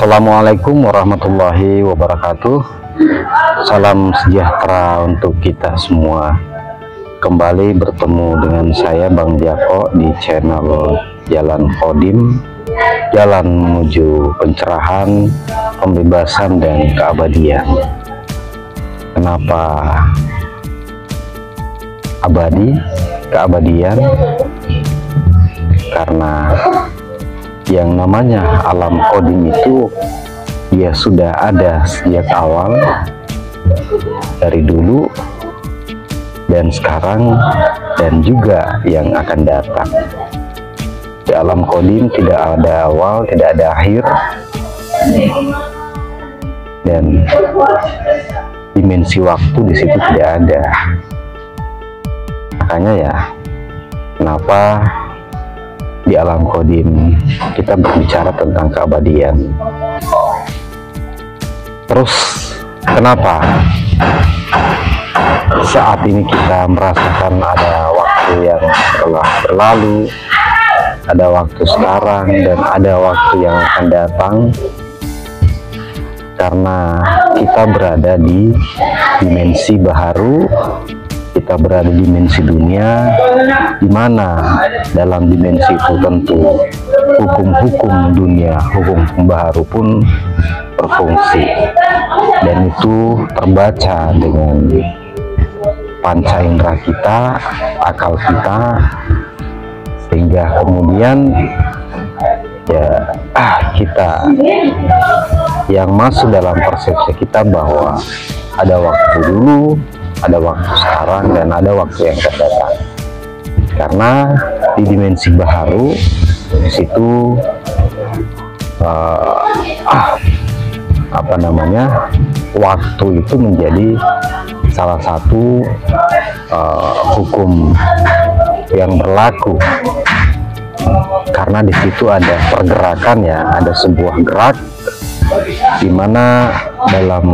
Assalamualaikum warahmatullahi wabarakatuh. Salam sejahtera untuk kita semua. Kembali bertemu dengan saya Bang Jako di channel Jalan Qadim, jalan menuju pencerahan, pembebasan, dan keabadian. Kenapa abadi, keabadian? Karena yang namanya alam qadim itu dia sudah ada sejak awal, dari dulu dan sekarang, dan juga yang akan datang. Di alam qadim tidak ada awal, tidak ada akhir, dan dimensi waktu di situ tidak ada. Makanya ya, kenapa di alam qadim kita berbicara tentang keabadian. Terus kenapa saat ini kita merasakan ada waktu yang telah berlalu, ada waktu sekarang, dan ada waktu yang akan datang? Karena kita berada di dimensi baharu, kita berada di dimensi dunia, di mana dalam dimensi itu tentu hukum-hukum dunia, hukum baharu pun berfungsi, dan itu terbaca dengan panca indera kita, akal kita, sehingga kemudian ya kita yang masuk dalam persepsi kita bahwa ada waktu dulu, ada waktu sekarang, dan ada waktu yang akan datang. Karena di dimensi baharu di situ waktu itu menjadi salah satu hukum yang berlaku, karena di situ ada pergerakan, ya, ada sebuah gerak, di mana dalam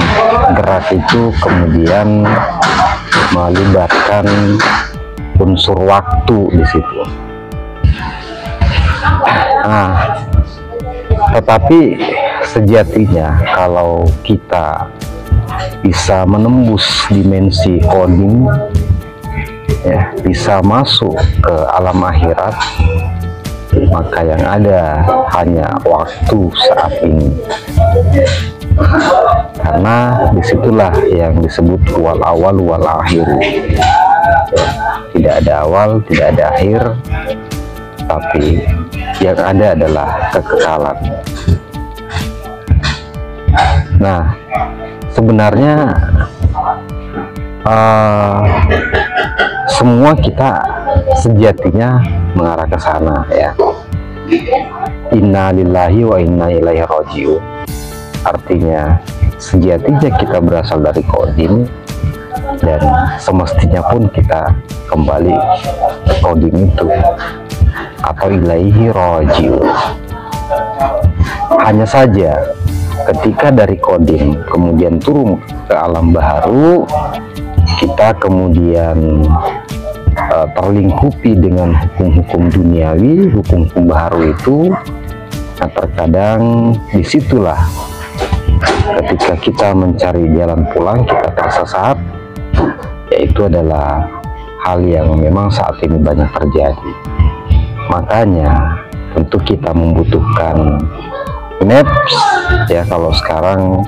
gerak itu kemudian melibatkan unsur waktu di situ. Nah, tetapi sejatinya kalau kita bisa menembus dimensi qadim, ya, bisa masuk ke alam akhirat, maka yang ada hanya waktu saat ini. Karena disitulah yang disebut wal awal wal akhir, ya, tidak ada awal, tidak ada akhir, tapi yang ada adalah kekekalan. Nah, sebenarnya semua kita sejatinya mengarah ke sana, ya. Inna lillahi wa inna ilaihi raji'un. Artinya sejatinya kita berasal dari qadim, dan semestinya pun kita kembali ke qadim itu, atau ilaihi raji'un. Hanya saja ketika dari qadim kemudian turun ke alam baharu, kita kemudian terlingkupi dengan hukum-hukum duniawi, hukum-hukum baharu itu. Nah, terkadang disitulah ketika kita mencari jalan pulang kita tersesat, yaitu adalah hal yang memang saat ini banyak terjadi. Makanya tentu kita membutuhkan maps, ya. Kalau sekarang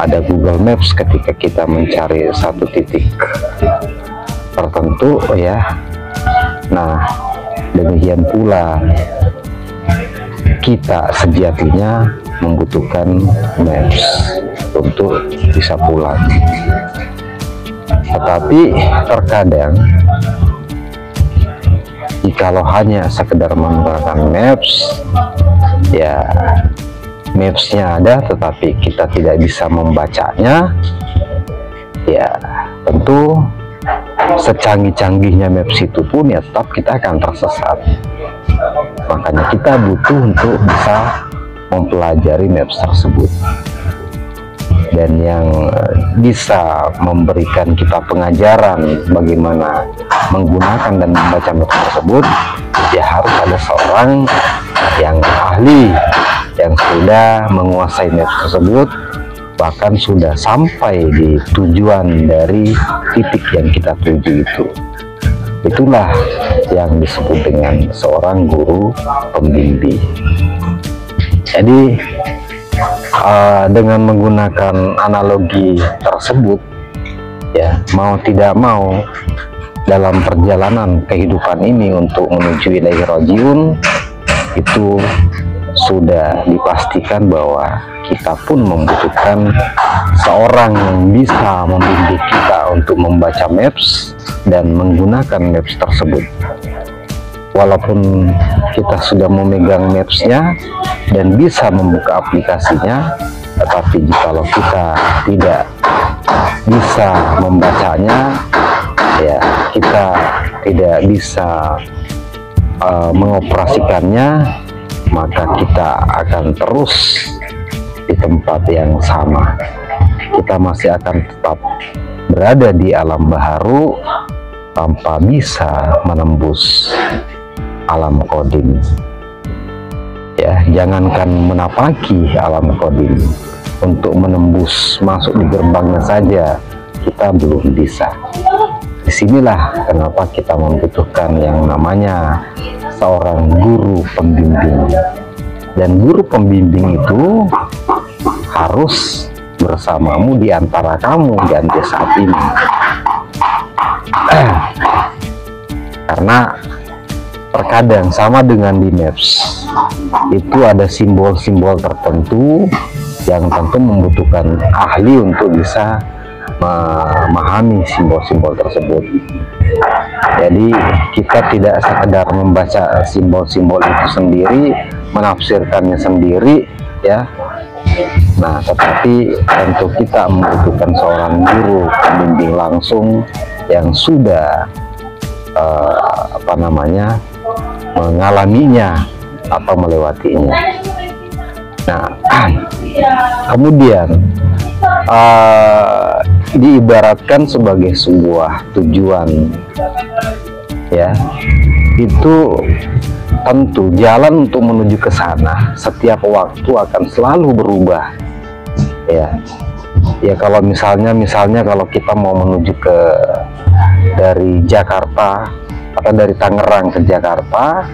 ada Google Maps, ketika kita mencari satu titik tertentu, ya. Nah, demikian pula kita sejatinya membutuhkan maps untuk bisa pulang. Tetapi terkadang jikalau hanya sekedar menggunakan maps, ya, mapsnya ada tetapi kita tidak bisa membacanya, ya, tentu secanggih-canggihnya maps itu pun, ya, tetap kita akan tersesat. Makanya kita butuh untuk bisa mempelajari maps tersebut, dan yang bisa memberikan kita pengajaran bagaimana menggunakan dan membaca maps tersebut, ya harus ada seorang yang ahli yang sudah menguasai maps tersebut, bahkan sudah sampai di tujuan dari titik yang kita tuju itu. Itulah yang disebut dengan seorang guru pembimbing. Jadi dengan menggunakan analogi tersebut, ya, mau tidak mau dalam perjalanan kehidupan ini untuk menuju ilaihi rajiun, itu sudah dipastikan bahwa kita pun membutuhkan seorang yang bisa membimbing kita untuk membaca maps dan menggunakan maps tersebut. Walaupun kita sudah memegang mapsnya dan bisa membuka aplikasinya, tetapi jikalau kita tidak bisa membacanya, ya, kita tidak bisa mengoperasikannya, maka kita akan terus di tempat yang sama. Kita masih akan tetap berada di alam baharu tanpa bisa menembus alam qadim. Ya, jangankan menapaki alam qadim, untuk menembus masuk di gerbangnya saja kita belum bisa. Disinilah kenapa kita membutuhkan yang namanya seorang guru pembimbing, dan guru pembimbing itu harus bersamamu di antara kamu di saat ini. Karena terkadang sama dengan di maps itu ada simbol-simbol tertentu yang tentu membutuhkan ahli untuk bisa memahami simbol-simbol tersebut. Jadi kita tidak sekedar membaca simbol-simbol itu sendiri, menafsirkannya sendiri, ya. Nah, tetapi tentu kita membutuhkan seorang guru pembimbing langsung yang sudah mengalaminya atau melewatinya. Nah, kemudian diibaratkan sebagai sebuah tujuan, ya, itu tentu jalan untuk menuju ke sana setiap waktu akan selalu berubah, ya. Ya, kalau misalnya kalau kita mau menuju dari Jakarta atau dari Tangerang ke Jakarta,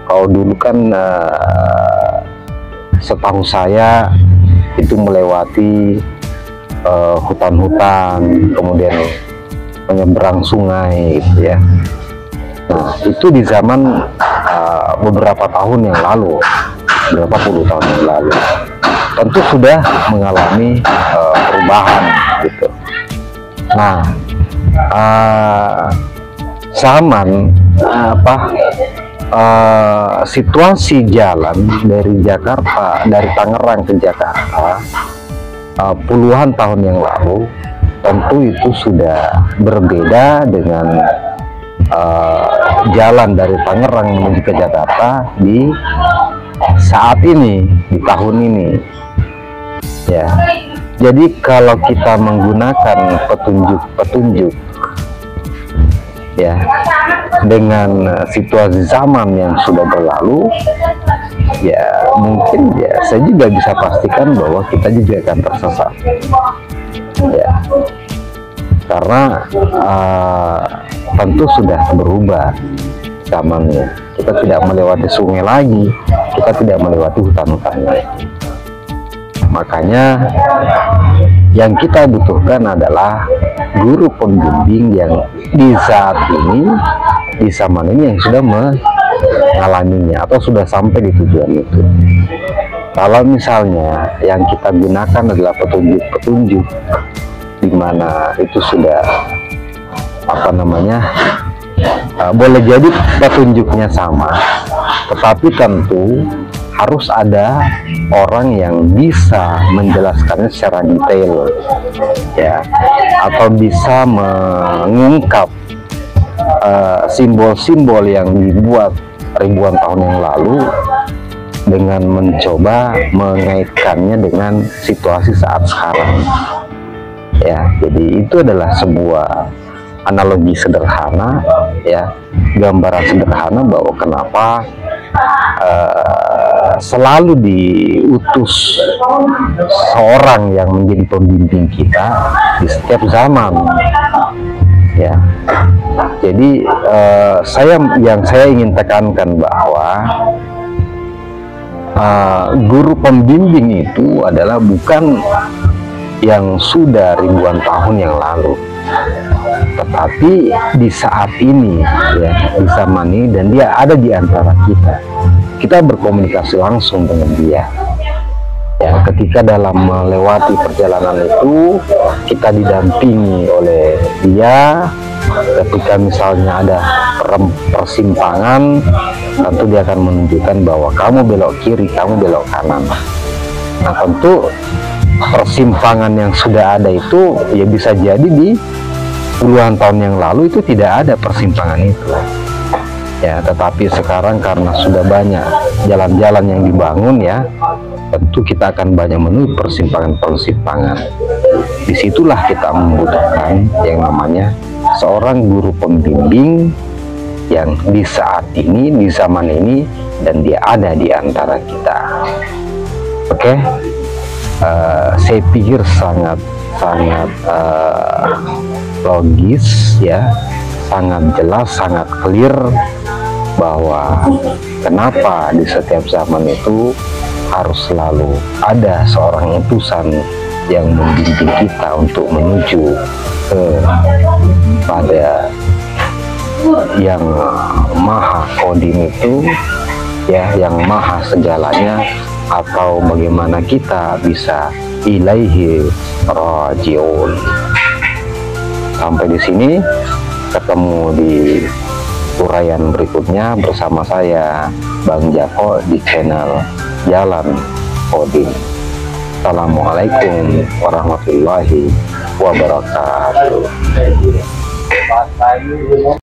kalau dulu kan setahu saya itu melewati hutan-hutan, kemudian menyeberang sungai, gitu ya. Nah, itu di zaman beberapa tahun yang lalu, berapa puluh tahun yang lalu, tentu sudah mengalami perubahan, gitu. Nah, situasi jalan dari Tangerang ke Jakarta puluhan tahun yang lalu tentu itu sudah berbeda dengan jalan dari Tangerang menuju ke Jakarta di saat ini, di tahun ini, ya. Jadi kalau kita menggunakan petunjuk, ya, dengan situasi zaman yang sudah berlalu, ya mungkin ya saya juga bisa pastikan bahwa kita juga akan tersesat, ya, karena tentu sudah berubah zamannya. Kita tidak melewati sungai lagi, kita tidak melewati hutan-hutan lagi. Makanya yang kita butuhkan adalah guru pembimbing yang di saat ini, di zaman ini, yang sudah mengalaminya atau sudah sampai di tujuan itu. Kalau misalnya yang kita gunakan adalah petunjuk-petunjuk di mana itu sudah boleh jadi petunjuknya sama, tetapi tentu harus ada orang yang bisa menjelaskannya secara detail, ya, atau bisa mengungkap simbol-simbol yang dibuat ribuan tahun yang lalu dengan mencoba mengaitkannya dengan situasi saat sekarang, ya. Jadi itu adalah sebuah analogi sederhana, ya, gambaran sederhana bahwa kenapa selalu diutus seorang yang menjadi pembimbing kita di setiap zaman, ya. Jadi yang saya ingin tekankan bahwa guru pembimbing itu adalah bukan yang sudah ribuan tahun yang lalu, tetapi di saat ini, ya, di zaman ini, dan dia ada di antara kita. Kita berkomunikasi langsung dengan dia. Ya, ketika dalam melewati perjalanan itu kita didampingi oleh dia. Ketika misalnya ada persimpangan, tentu dia akan menunjukkan bahwa kamu belok kiri, kamu belok kanan. Nah, tentu persimpangan yang sudah ada itu ya bisa jadi di puluhan tahun yang lalu itu tidak ada persimpangan itu, ya. Tetapi sekarang karena sudah banyak jalan-jalan yang dibangun, ya, tentu kita akan banyak menemui persimpangan-persimpangan. Disitulah kita membutuhkan yang namanya seorang guru pembimbing yang di saat ini, di zaman ini, dan dia ada di antara kita. Oke, saya pikir sangat logis, ya, sangat jelas, sangat clear bahwa kenapa di setiap zaman itu harus selalu ada seorang utusan yang membimbing kita untuk menuju pada yang maha kodim itu, ya, yang maha segalanya, atau bagaimana kita bisa ilaihi rajiun. Sampai di sini, ketemu di uraian berikutnya bersama saya Bang Jako di channel Jalan Kodim. Assalamualaikum warahmatullahi wabarakatuh.